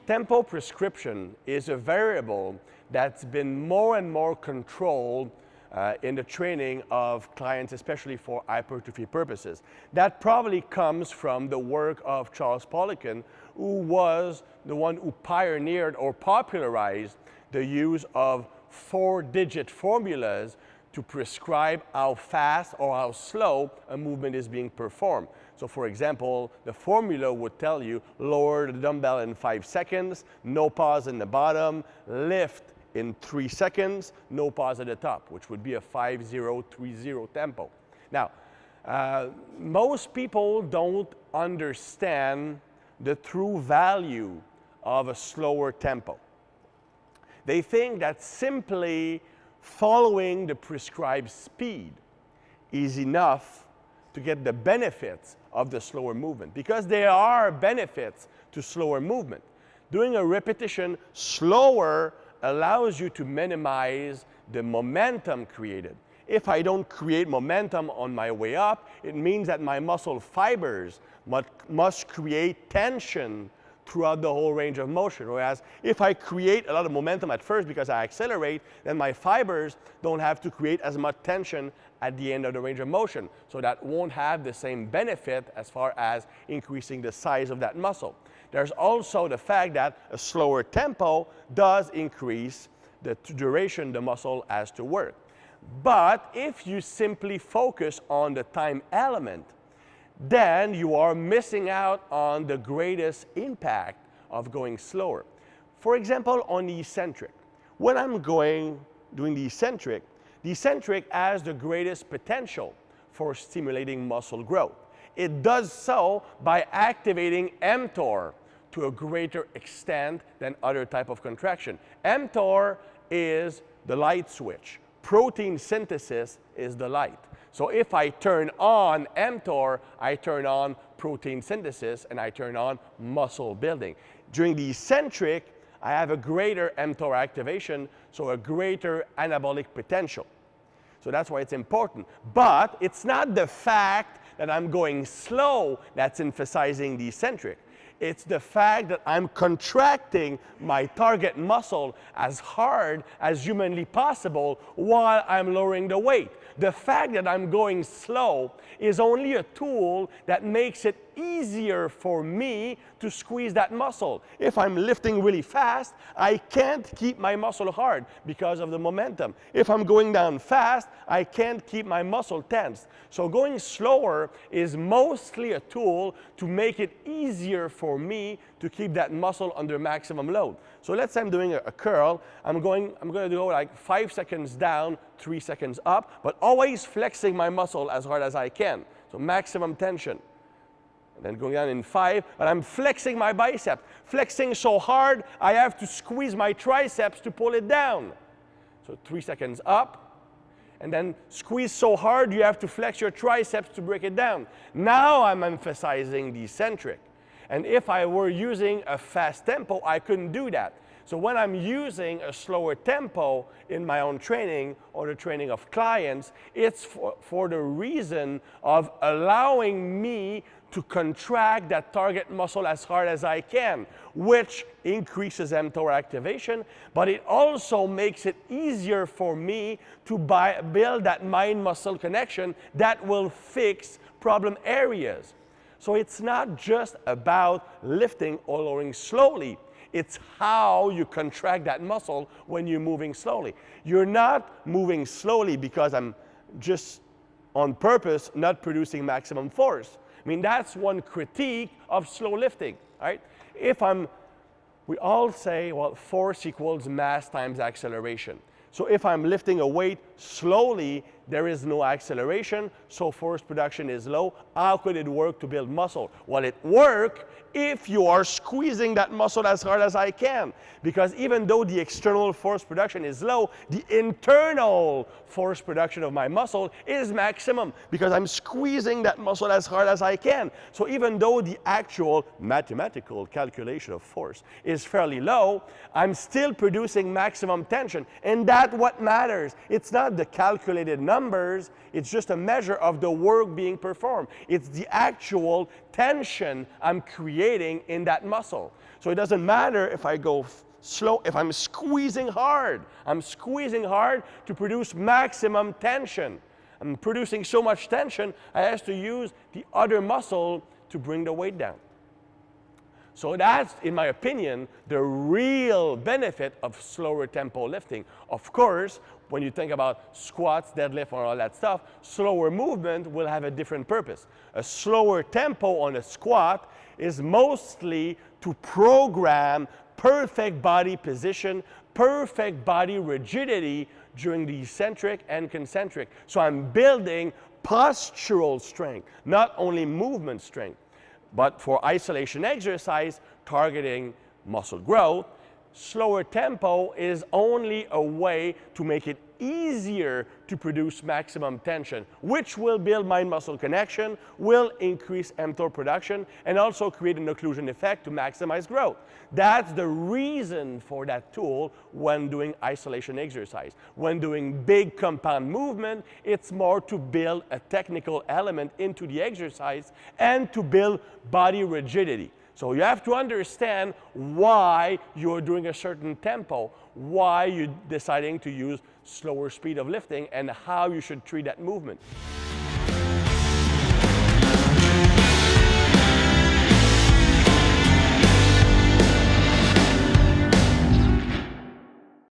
tempo prescription is a variable that's been more and more controlled in the training of clients, especially for hypertrophy purposes. That probably comes from the work of Charles Poliquin, who was the one who pioneered or popularized the use of 4-digit formulas to prescribe how fast or how slow a movement is being performed. So for example, the formula would tell you lower the dumbbell in 5 seconds, no pause in the bottom, lift in 3 seconds, no pause at the top, which would be a 5-0-3-0 tempo. Now, most people don't understand the true value of a slower tempo. They think that simply following the prescribed speed is enough to get the benefits of the slower movement, because there are benefits to slower movement. Doing a repetition slower allows you to minimize the momentum created. If I don't create momentum on my way up, it means that my muscle fibers must create tension throughout the whole range of motion. Whereas if I create a lot of momentum at first because I accelerate, then my fibers don't have to create as much tension at the end of the range of motion. So that won't have the same benefit as far as increasing the size of that muscle. There's also the fact that a slower tempo does increase the duration the muscle has to work. But if you simply focus on the time element, then you are missing out on the greatest impact of going slower. For example, on the eccentric. When I'm doing the eccentric has the greatest potential for stimulating muscle growth. It does so by activating mTOR to a greater extent than other type of contraction. mTOR is the light switch. Protein synthesis is the light. So if I turn on mTOR, I turn on protein synthesis and I turn on muscle building. During the eccentric, I have a greater mTOR activation, so a greater anabolic potential. So that's why it's important. But it's not the fact that I'm going slow that's emphasizing the eccentric. It's the fact that I'm contracting my target muscle as hard as humanly possible while I'm lowering the weight. The fact that I'm going slow is only a tool that makes it easier for me to squeeze that muscle. If I'm lifting really fast, I can't keep my muscle hard because of the momentum. If I'm going down fast, I can't keep my muscle tense. So going slower is mostly a tool to make it easier for me to keep that muscle under maximum load. So let's say I'm doing a curl. I'm going to go like 5 seconds down, 3 seconds up, but always flexing my muscle as hard as I can. So maximum tension. And then going down in 5, but I'm flexing my bicep. Flexing so hard, I have to squeeze my triceps to pull it down. So 3 seconds up, and then squeeze so hard, you have to flex your triceps to break it down. Now I'm emphasizing the eccentric. And if I were using a fast tempo, I couldn't do that. So when I'm using a slower tempo in my own training or the training of clients, it's for the reason of allowing me to contract that target muscle as hard as I can, which increases mTOR activation, but it also makes it easier for me to build that mind-muscle connection that will fix problem areas. So it's not just about lifting or lowering slowly. It's how you contract that muscle when you're moving slowly. You're not moving slowly because I'm just on purpose not producing maximum force. I mean, that's one critique of slow lifting, right? We all say, well, force equals mass times acceleration. So if I'm lifting a weight slowly, there is no acceleration, so force production is low. How could it work to build muscle? Well, it works if you are squeezing that muscle as hard as I can. Because even though the external force production is low, the internal force production of my muscle is maximum because I'm squeezing that muscle as hard as I can. So even though the actual mathematical calculation of force is fairly low, I'm still producing maximum tension. And that's what matters. It's not the calculated number. numbers, it's just a measure of the work being performed. It's the actual tension I'm creating in that muscle. So it doesn't matter if I go slow, if I'm squeezing hard. I'm squeezing hard to produce maximum tension. I'm producing so much tension, I have to use the other muscle to bring the weight down. So that's, in my opinion, the real benefit of slower tempo lifting. Of course, when you think about squats, deadlift, and all that stuff, slower movement will have a different purpose. A slower tempo on a squat is mostly to program perfect body position, perfect body rigidity during the eccentric and concentric. So I'm building postural strength, not only movement strength. But for isolation exercise, targeting muscle growth, slower tempo is only a way to make it easier to produce maximum tension, which will build mind-muscle connection, will increase mTOR production, and also create an occlusion effect to maximize growth. That's the reason for that tool when doing isolation exercise. When doing big compound movement, it's more to build a technical element into the exercise and to build body rigidity. So you have to understand why you're doing a certain tempo, why you're deciding to use slower speed of lifting, and how you should treat that movement.